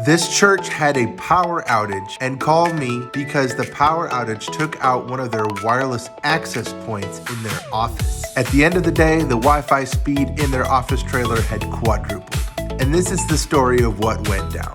This church had a power outage and called me because the power outage took out one of their wireless access points in their office. At the end of the day, the Wi-Fi speed in their office trailer had quadrupled. And this is the story of what went down.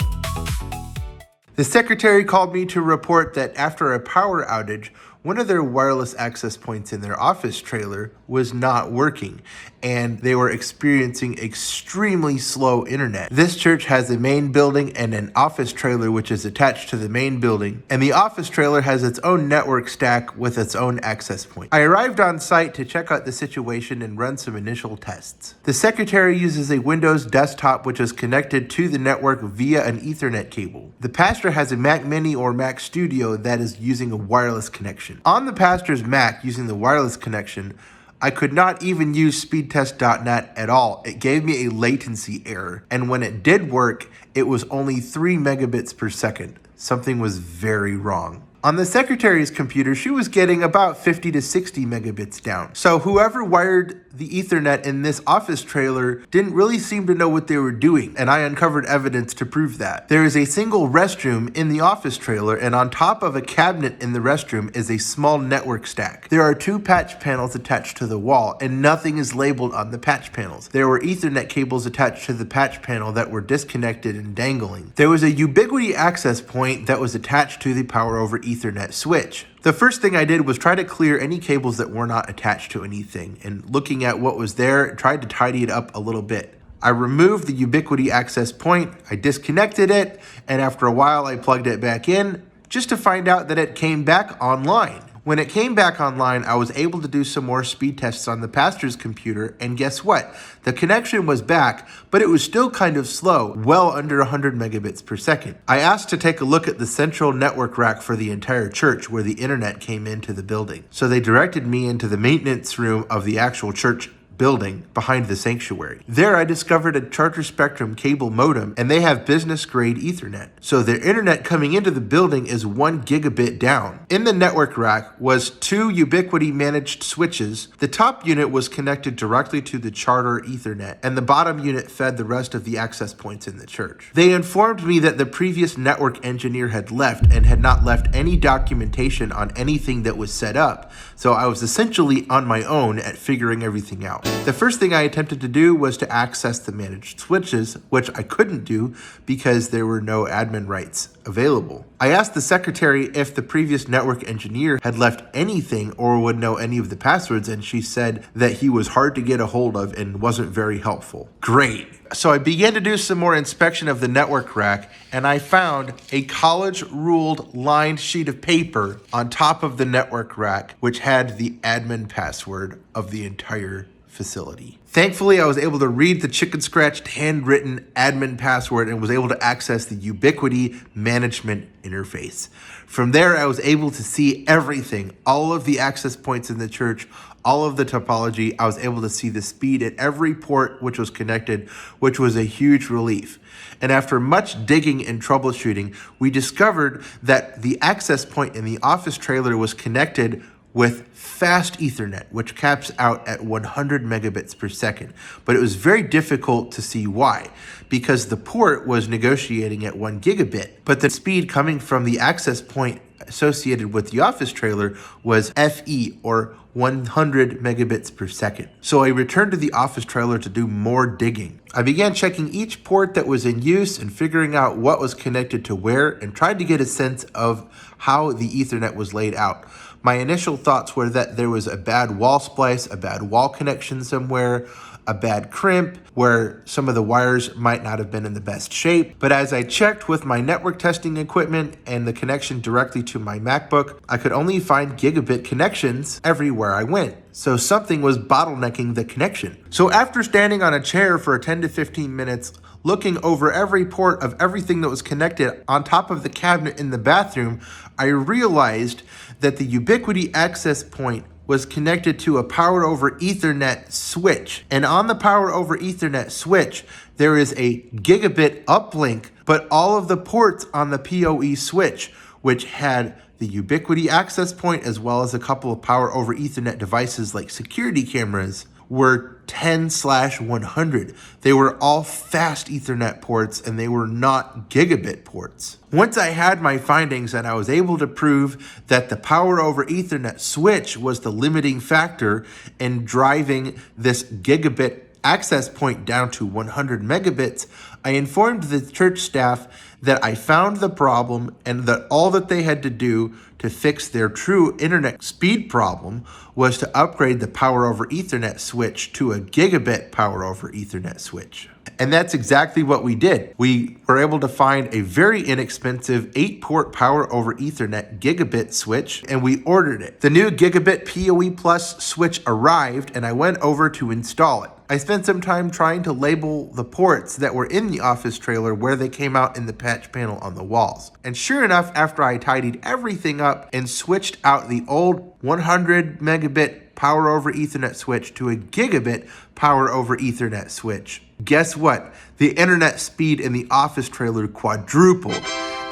The secretary called me to report that after a power outage, one of their wireless access points in their office trailer was not working, and they were experiencing extremely slow internet. This church has a main building and an office trailer which is attached to the main building, and the office trailer has its own network stack with its own access point. I arrived on site to check out the situation and run some initial tests. The secretary uses a Windows desktop which is connected to the network via an Ethernet cable. The pastor has a Mac Mini or Mac Studio that is using a wireless connection. On the pastor's Mac using the wireless connection, I could not even use speedtest.net at all. It gave me a latency error, and when it did work, it was only 3 megabits per second. Something was very wrong. On the secretary's computer, she was getting about 50 to 60 megabits down. So whoever wired the Ethernet in this office trailer didn't really seem to know what they were doing, and I uncovered evidence to prove that. There is a single restroom in the office trailer, and on top of a cabinet in the restroom is a small network stack. There are 2 patch panels attached to the wall, and nothing is labeled on the patch panels. There were Ethernet cables attached to the patch panel that were disconnected and dangling. There was a Ubiquiti access point that was attached to the power over Ethernet switch. The first thing I did was try to clear any cables that were not attached to anything, and looking at what was there, tried to tidy it up a little bit. I removed the Ubiquiti access point, I disconnected it, and after a while I plugged it back in just to find out that it came back online. When it came back online, I was able to do some more speed tests on the pastor's computer, and guess what? The connection was back, but it was still kind of slow, well under 100 megabits per second. I asked to take a look at the central network rack for the entire church where the internet came into the building. So they directed me into the maintenance room of the actual church building behind the sanctuary. There I discovered a Charter Spectrum cable modem, and they have business grade Ethernet. So their internet coming into the building is 1 gigabit down. In the network rack was 2 Ubiquiti managed switches. The top unit was connected directly to the Charter Ethernet, and the bottom unit fed the rest of the access points in the church. They informed me that the previous network engineer had left and had not left any documentation on anything that was set up, so I was essentially on my own at figuring everything out. The first thing I attempted to do was to access the managed switches, which I couldn't do because there were no admin rights available. I asked the secretary if the previous network engineer had left anything or would know any of the passwords, and she said that he was hard to get a hold of and wasn't very helpful. Great. So I began to do some more inspection of the network rack, and I found a college-ruled lined sheet of paper on top of the network rack, which had the admin password of the entire facility. Thankfully, I was able to read the chicken-scratched handwritten admin password and was able to access the Ubiquiti management interface. From there, I was able to see everything, all of the access points in the church, all of the topology. I was able to see the speed at every port which was connected, which was a huge relief. And after much digging and troubleshooting, we discovered that the access point in the office trailer was connected with fast Ethernet, which caps out at 100 megabits per second. But it was very difficult to see why, because the port was negotiating at 1 gigabit, but the speed coming from the access point associated with the office trailer was FE, or 100 megabits per second. So I returned to the office trailer to do more digging. I began checking each port that was in use and figuring out what was connected to where, and tried to get a sense of how the Ethernet was laid out. My initial thoughts were that there was a bad wall splice, a bad wall connection somewhere, a bad crimp, where some of the wires might not have been in the best shape. But as I checked with my network testing equipment and the connection directly to my MacBook, I could only find gigabit connections everywhere I went. So something was bottlenecking the connection. So after standing on a chair for 10 to 15 minutes, looking over every port of everything that was connected on top of the cabinet in the bathroom, I realized that the Ubiquiti access point was connected to a power over Ethernet switch. And on the power over Ethernet switch, there is a gigabit uplink, but all of the ports on the PoE switch, which had the Ubiquiti access point as well as a couple of power over Ethernet devices like security cameras, were 10/100. They were all fast Ethernet ports and they were not gigabit ports. Once I had my findings and I was able to prove that the power over Ethernet switch was the limiting factor in driving this gigabit access point down to 100 megabits, I informed the church staff that I found the problem and that all that they had to do to fix their true internet speed problem was to upgrade the power over Ethernet switch to a gigabit power over Ethernet switch. And that's exactly what we did. We were able to find a very inexpensive 8-port power over Ethernet gigabit switch, and we ordered it. The new gigabit PoE Plus switch arrived, and I went over to install it. I spent some time trying to label the ports that were in the office trailer where they came out in the patch panel on the walls. And sure enough, after I tidied everything up and switched out the old 100 megabit power over Ethernet switch to a gigabit power over Ethernet switch, guess what? The internet speed in the office trailer quadrupled.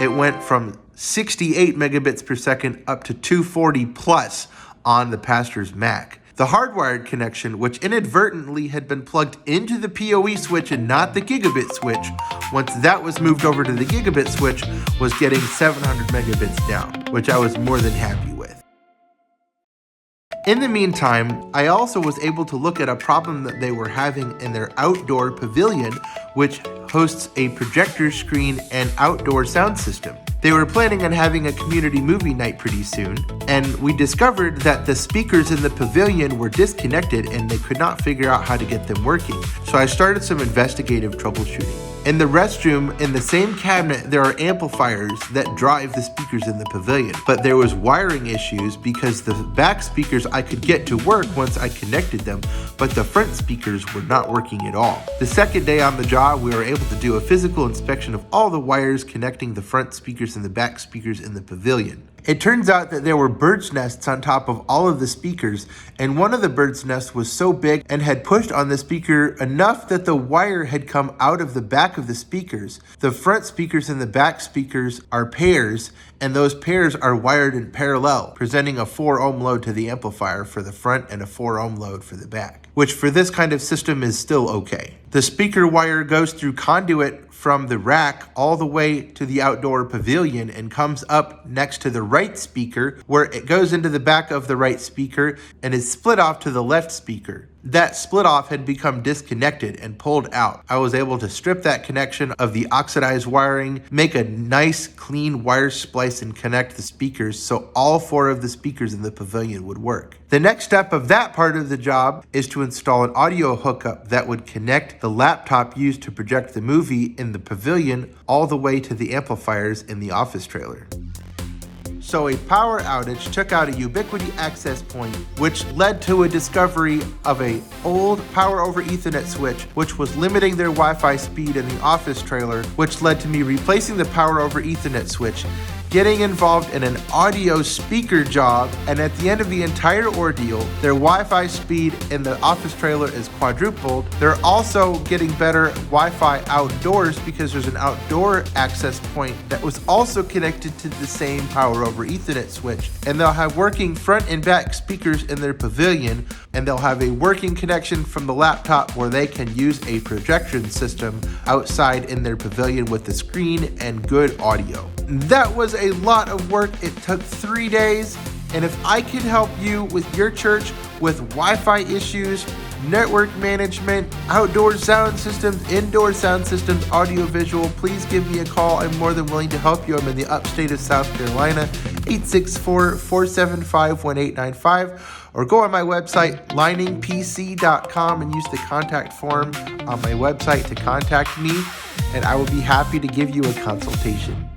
It went from 68 megabits per second up to 240 plus on the pastor's Mac. The hardwired connection, which inadvertently had been plugged into the PoE switch and not the gigabit switch, once that was moved over to the gigabit switch, was getting 700 megabits down, which I was more than happy with. In the meantime, I also was able to look at a problem that they were having in their outdoor pavilion, which hosts a projector screen and outdoor sound system. They were planning on having a community movie night pretty soon, and we discovered that the speakers in the pavilion were disconnected and they could not figure out how to get them working. So I started some investigative troubleshooting. In the restroom, in the same cabinet, there are amplifiers that drive the speakers in the pavilion, but there was wiring issues because the back speakers I could get to work once I connected them, but the front speakers were not working at all. The second day on the job, we were able to do a physical inspection of all the wires connecting the front speakers and the back speakers in the pavilion. It turns out that there were bird's nests on top of all of the speakers, and one of the bird's nests was so big and had pushed on the speaker enough that the wire had come out of the back of the speakers. The front speakers and the back speakers are pairs, and those pairs are wired in parallel, presenting a 4 ohm load to the amplifier for the front and a 4 ohm load for the back, which for this kind of system is still okay. The speaker wire goes through conduit from the rack all the way to the outdoor pavilion and comes up next to the right speaker, where it goes into the back of the right speaker and is split off to the left speaker. That split off had become disconnected and pulled out. I was able to strip that connection of the oxidized wiring, make a nice clean wire splice and connect the speakers so all 4 of the speakers in the pavilion would work. The next step of that part of the job is to install an audio hookup that would connect the laptop used to project the movie in the pavilion all the way to the amplifiers in the office trailer. So a power outage took out a Ubiquiti access point, which led to a discovery of an old power over Ethernet switch, which was limiting their Wi-Fi speed in the office trailer, which led to me replacing the power over Ethernet switch, getting involved in an audio speaker job, and at the end of the entire ordeal, their Wi-Fi speed in the office trailer is quadrupled. They're also getting better Wi-Fi outdoors because there's an outdoor access point that was also connected to the same power over Ethernet switch. And they'll have working front and back speakers in their pavilion, and they'll have a working connection from the laptop where they can use a projection system outside in their pavilion with the screen and good audio. That was a lot of work. It took 3 days, and if I can help you with your church with Wi-Fi issues, network management, outdoor sound systems, indoor sound systems, audiovisual, please give me a call. I'm more than willing to help you. I'm in the Upstate of South Carolina, 864-475-1895, or go on my website, liningpc.com, and use the contact form on my website to contact me, and I will be happy to give you a consultation.